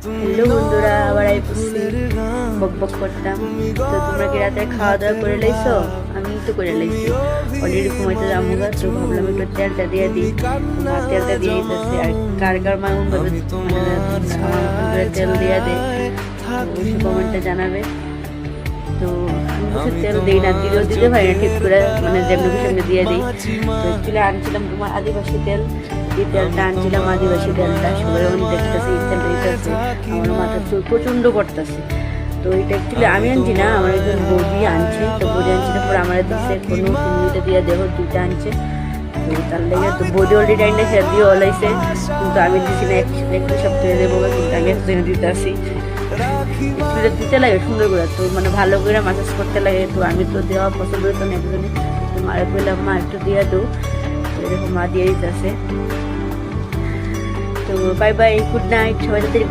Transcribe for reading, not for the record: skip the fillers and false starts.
Hello বন্ধুরা, আবার আইপছি বক বক করতাম। তো তোমরা কি রাতে খাওয়া দাওয়া করে লাইছো? আমি তো করে লাইছি, অলরেডি ঘুমাইতে যাবো গা। তো ভাবলাম একটু তেলটা দিয়ে দিই। তেলটা দিয়ে দিতেছি। আর কার কার মামুন ভাবে তেল দিয়ে দেয় অবশ্যই কমেন্টে জানাবে। তো আমি কিছু তেল দিই না, দিলেও দিতে পারি না ঠিক করে, মানে যেমনি সেমনি দিয়ে দিই। তো অ্যাকচুয়ালি আনছিলাম তোমার আদিবাসী তেল, এই তেলটা আনছিলাম আদিবাসী তেলটা। সবাই অনেক দেখতেছে এই তেলটা দিতেছে, আমার মাথা চুল প্রচণ্ড করতেছে। তো এটা অ্যাকচুয়ালি আমি আনছি না, আমার একজন বৌদি আনছে। তো বৌদি আনছে পরে আমার দিচ্ছে কোনো তিনটা দিয়ে দেবো, দুইটা আনছে। তো তার লেগে তো বৌদি অলরেডি আইনটা সেটা দিয়ে ওলাইছে, কিন্তু আমি দিচ্ছি না। একটু সপ্তাহে দেবো, কিন্তু আমি একদিনে দিতে আসি। দিতে লাগে সুন্দর করে, তো মানে ভালো করে মাসাজ করতে লাগে। তো আমি তো দেওয়া পছন্দ হতো না একজনে, তো মারে বললাম মা একটু দিয়ে দো। তো এরকম মা দিয়ে দিতেছে। তো বাই বাই, গুড নাইট, সবাই তাড়াতাড়ি